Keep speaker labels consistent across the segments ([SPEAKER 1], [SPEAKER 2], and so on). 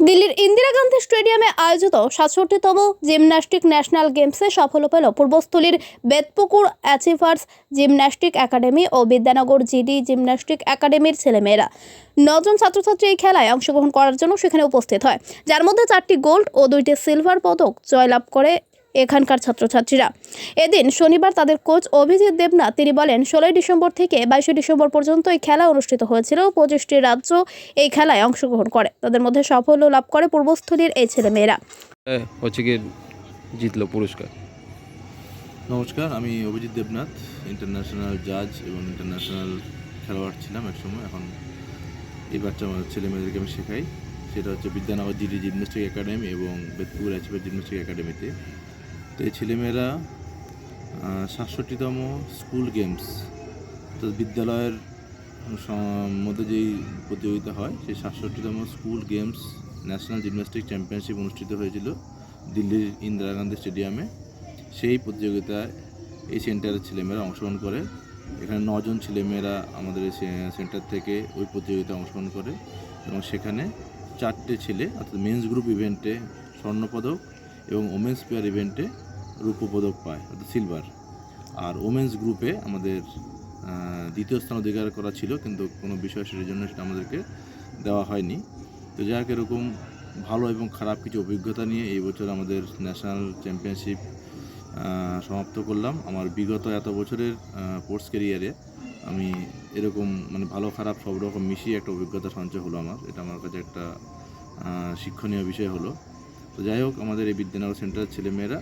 [SPEAKER 1] দিল্লির ইন্দিরা গান্ধী স্টেডিয়ামে আয়োজিত ৬৭তম জিমন্যাস্টিক ন্যাশনাল গেমসে সফল পেল পূর্বস্থলীর বেতপুকুর অ্যাচিভার্স জিমন্যাস্টিক একাডেমি ও বিদ্যানগর জিডি জিমন্যাস্টিক একাডেমির ছেলেমেয়েরা। ৯জন ছাত্রছাত্রী এই খেলায় অংশগ্রহণ করার জন্য সেখানে উপস্থিত হয়, যার মধ্যে 4টি গোল্ড ও 2টি সিলভার পদক জয়লাভ করে এখানকার ছাত্রছাত্রীরা। এদিন শনিবার তাদের কোচ অভিজিৎ দেবনাথ তিনি বলেন, 16 ডিসেম্বর থেকে 22 ডিসেম্বর পর্যন্ত এই খেলা অনুষ্ঠিত হয়েছিল। 25টি রাজ্য এই খেলায় অংশগ্রহণ করে, তাদের মধ্যে সাফল্য লাভ করে পূর্বস্থলীর এই ছেলেমেয়েরা।
[SPEAKER 2] হচ্ছে কি জিতলো পুরস্কার।
[SPEAKER 3] নমস্কার, আমি অভিজিৎ দেবনাথ, ইন্টারন্যাশনাল জাজ এবং ইন্টারন্যাশনাল খেলোয়াড় ছিলাম একসময়। এখন এই বাচ্চা ছেলে মেয়েদেরকে আমি শেখাই, সেটা হচ্ছে বিদ্যানগর জিডি জিমন্যাস্টিক একাডেমি এবং বেতপুকুর অ্যাচিভার্স জিমন্যাস্টিক একাডেমিতে। তো এই ছেলেমেয়েরা ৬৭তম স্কুল গেমস, তো বিদ্যালয়ের মধ্যে যেই প্রতিযোগিতা হয় সেই ৬৭তম school games national gymnastic championship অনুষ্ঠিত হয়েছিল দিল্লির ইন্দিরা গান্ধী স্টেডিয়ামে। সেই প্রতিযোগিতায় এই সেন্টারের ছেলেমেয়েরা অংশগ্রহণ করে। এখানে 9জন ছেলেমেয়েরা আমাদের এই সেন্টার থেকে ওই প্রতিযোগিতায় অংশগ্রহণ করে এবং সেখানে 4টে ছেলে অর্থাৎ মেন্স গ্রুপ ইভেন্টে স্বর্ণপদক এবং ওমেন্স পেয়ার ইভেন্টে রূপপদক পায় অর্থাৎ সিলভার। আর ওমেন্স গ্রুপে আমাদের দ্বিতীয় স্থান অধিকার করা ছিল, কিন্তু কোনো বিষয় সেটার জন্য সেটা আমাদেরকে দেওয়া হয়নি। তো যাই হোক, এরকম ভালো এবং খারাপ কিছু অভিজ্ঞতা নিয়ে এই বছর আমাদের ন্যাশনাল চ্যাম্পিয়নশিপ সমাপ্ত করলাম। আমার বিগত এত বছরের স্পোর্টস ক্যারিয়ারে আমি এরকম ভালো খারাপ সব রকম মিশিয়ে একটা অভিজ্ঞতা সঞ্চয় হলো আমার। এটা আমার কাছে একটা শিক্ষণীয় বিষয় হলো। তো যাই হোক, আমাদের এই বিদ্যানগর সেন্টারের ছেলেমেয়েরা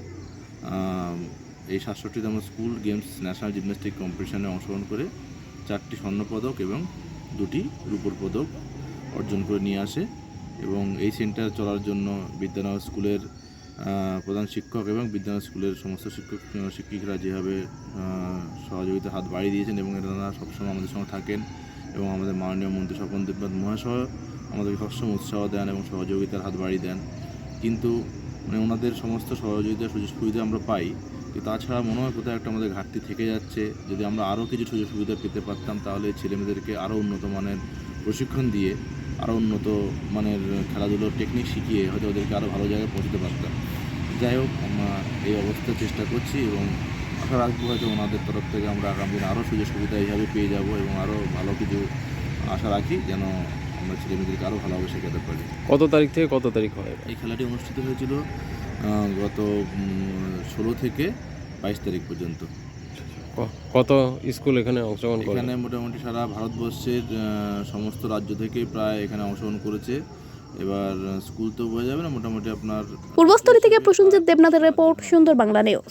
[SPEAKER 3] এই ৬৭তম স্কুল গেমস ন্যাশনাল জিমন্যাস্টিক কম্পিটিশনে অংশগ্রহণ করে 4টি স্বর্ণপদক এবং 2টি রূপোর পদক অর্জন করে নিয়ে আসে। এবং এই সেন্টার চলার জন্য বিদ্যানগর স্কুলের প্রধান শিক্ষক এবং বিদ্যানগর স্কুলের সমস্ত শিক্ষিকরা যেভাবে সহযোগিতার হাত বাড়িয়ে দিয়েছেন এবং এনারা সবসময় আমাদের সঙ্গে থাকেন এবং আমাদের মাননীয় মন্ত্রী স্বপন দেবনাথ মহাশয় আমাদেরকে সবসময় উৎসাহ দেন এবং সহযোগিতার হাত বাড়িয়ে দেন। কিন্তু ওনাদের সমস্ত সহযোগিতার সুযোগ সুবিধা আমরা পাই, কিন্তু তাছাড়া মনে হয় কোথাও একটা আমাদের ঘাটতি থেকে যাচ্ছে। যদি আমরা আরও কিছু সুযোগ সুবিধা পেতে পারতাম, তাহলে ছেলেমেয়েদেরকে আরও উন্নত মানের প্রশিক্ষণ দিয়ে আরও উন্নত মানের খেলাধুলোর টেকনিক শিখিয়ে হয়তো ওদেরকে আরও ভালো জায়গায় পৌঁছতে পারতাম। যাই হোক, আমরা এই অবস্থায় চেষ্টা করছি এবং আশা রাখবো হয়তো ওনাদের তরফ থেকে আমরা আগামী দিনে আরও সুযোগ সুবিধা এইভাবে পেয়ে যাব এবং আরও ভালো কিছু আশা রাখি, যেন আমরা ছেলেমেয়েদেরকে আরও ভালোভাবে শেখাতে পারি।
[SPEAKER 2] কত তারিখ থেকে কত তারিখ হয়?
[SPEAKER 3] এই খেলাটি অনুষ্ঠিত হয়েছিল গত 16 থেকে 22 তারিখ পর্যন্ত।
[SPEAKER 2] কত স্কুল এখানে অংশগ্রহণ করে?
[SPEAKER 3] এখানে মোটামুটি সারা ভারতবর্ষের সমস্ত রাজ্য থেকেই প্রায় এখানে অংশগ্রহণ করেছে। এবার স্কুল তো বোঝা যাবে না, মোটামুটি আপনার
[SPEAKER 1] পূর্বস্থলী থেকে প্রসেনজিৎ দেবনাথের রিপোর্ট, সুন্দর বাংলা নিউজ।